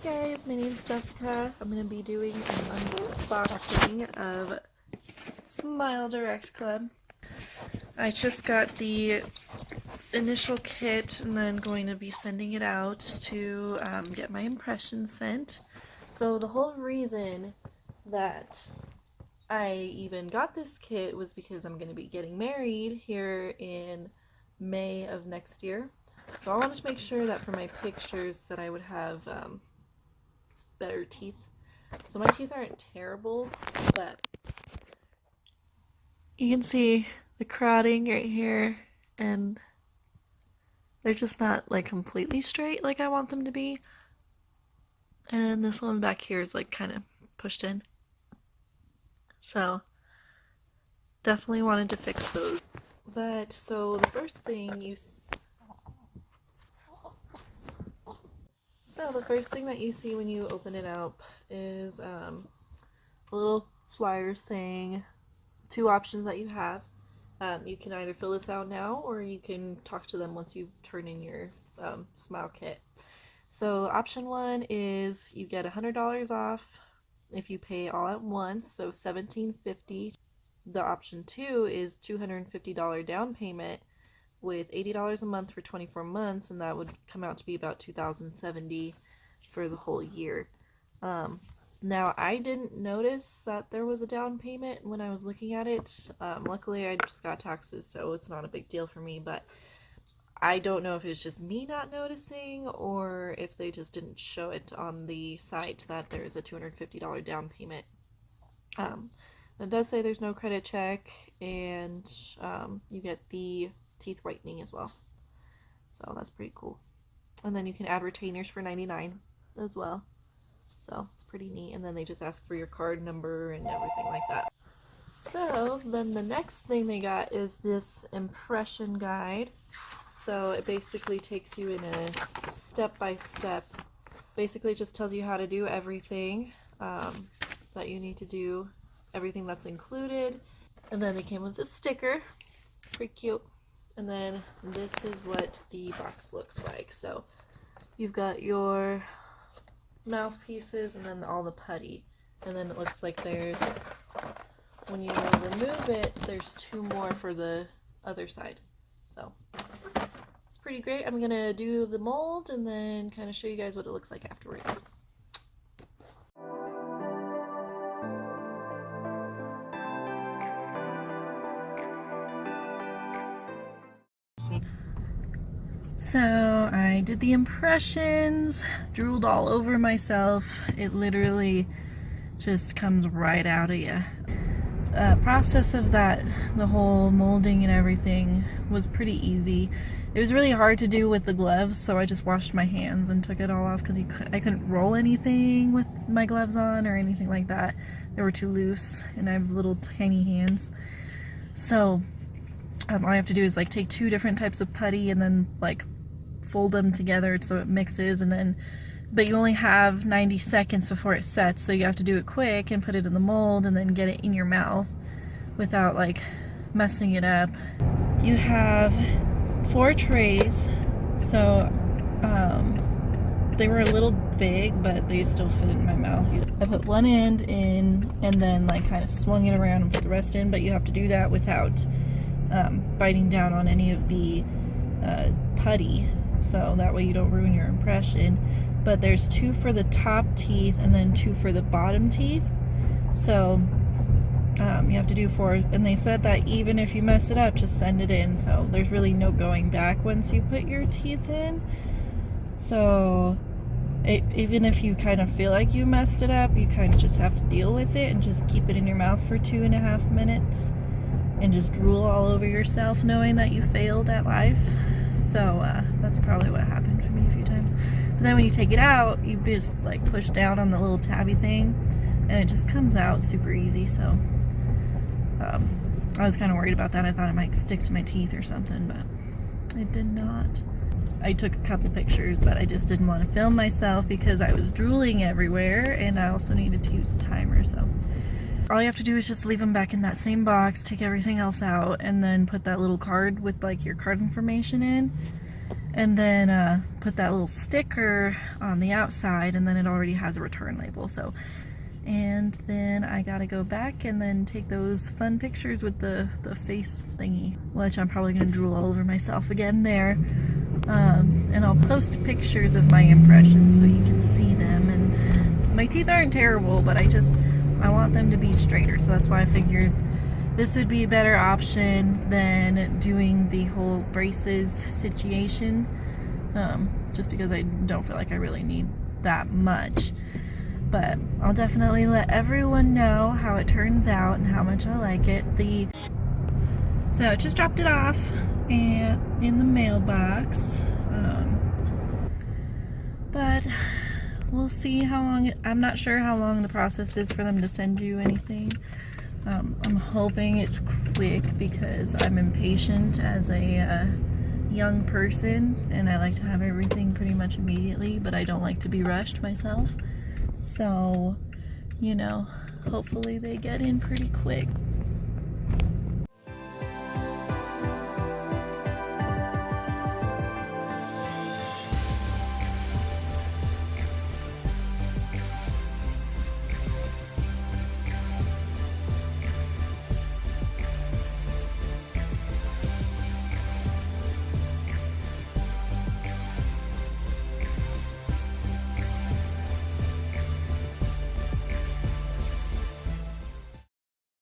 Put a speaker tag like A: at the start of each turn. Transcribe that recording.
A: Hey guys, my name is Jessica. I'm going to be doing an unboxing of Smile Direct Club. I just got the initial kit and then going to be sending it out to get my impressions sent. So the whole reason that I even got this kit was because I'm going to be getting married here in May of next year. So I wanted to make sure that for my pictures that I would have better teeth. So my teeth aren't terrible, but you can see the crowding right here, and they're just not like completely straight like I want them to be. And this one back here is like kind of pushed in. So definitely wanted to fix those. But so the first thing that you see when you open it up is a little flyer saying two options that you have. You can either fill this out now, or you can talk to them once you turn in your Smile kit. So option one is you get $100 off if you pay all at once, so $1,750. The option two is $250 down payment with $80 a month for 24 months, and that would come out to be about $2,070 for the whole year. Now, I didn't notice that there was a down payment when I was looking at it. Luckily, I just got taxes, so it's not a big deal for me, but I don't know if it's just me not noticing or if they just didn't show it on the site that there's a $250 down payment. It does say there's no credit check, and you get the teeth whitening as well, so that's pretty cool. And then you can add retainers for $99 as well, so it's pretty neat. And then they just ask for your card number and everything like that. So then the next thing they got is this impression guide. So it basically takes you in a step-by-step, basically just tells you how to do everything that you need to do, everything that's included. And then they came with a sticker, pretty cute. And then this is what the box looks like. So you've got your mouthpieces and then all the putty. And then it looks like there's, when you remove it, there's two more for the other side. So it's pretty great. I'm going to do the mold and then kind of show you guys what it looks like afterwards. So I did the impressions, drooled all over myself. It literally just comes right out of you. Process of that, the whole molding and everything, was pretty easy. It was really hard to do with the gloves, so I just washed my hands and took it all off because I couldn't roll anything with my gloves on or anything like that. They were too loose, and I have little tiny hands. So all I have to do is like take two different types of putty and then like fold them together so it mixes, and then but you only have 90 seconds before it sets, so you have to do it quick and put it in the mold and then get it in your mouth without like messing it up. You have 4 trays, so they were a little big, but they still fit in my mouth. I put one end in and then like kind of swung it around and put the rest in, but you have to do that without biting down on any of the putty, so that way you don't ruin your impression. But there's 2 for the top teeth and then 2 for the bottom teeth, so you have to do 4. And they said that even if you mess it up, just send it in, so there's really no going back once you put your teeth in. So even if you kind of feel like you messed it up, you kind of just have to deal with it and just keep it in your mouth for 2.5 minutes and just drool all over yourself knowing that you failed at life. So that's probably what happened for me a few times. But then when you take it out, you just like push down on the little tabby thing and it just comes out super easy. So I was kind of worried about that. I thought it might stick to my teeth or something, but it did not. I took a couple pictures, but I just didn't want to film myself because I was drooling everywhere and I also needed to use the timer. So all you have to do is just leave them back in that same box, take everything else out, and then put that little card with like your card information in, and then put that little sticker on the outside, and then it already has a return label. So, and then I gotta go back and then take those fun pictures with the face thingy, which I'm probably gonna drool all over myself again there. And I'll post pictures of my impressions so you can see them. And my teeth aren't terrible, but I want them to be straighter, so that's why I figured this would be a better option than doing the whole braces situation, just because I don't feel like I really need that much. But I'll definitely let everyone know how it turns out and how much I like it. So just dropped it off in the mailbox, but we'll see how long I'm not sure how long the process is for them to send you anything. I'm hoping it's quick because I'm impatient as a young person, and I like to have everything pretty much immediately, but I don't like to be rushed myself. So, you know, hopefully they get in pretty quick.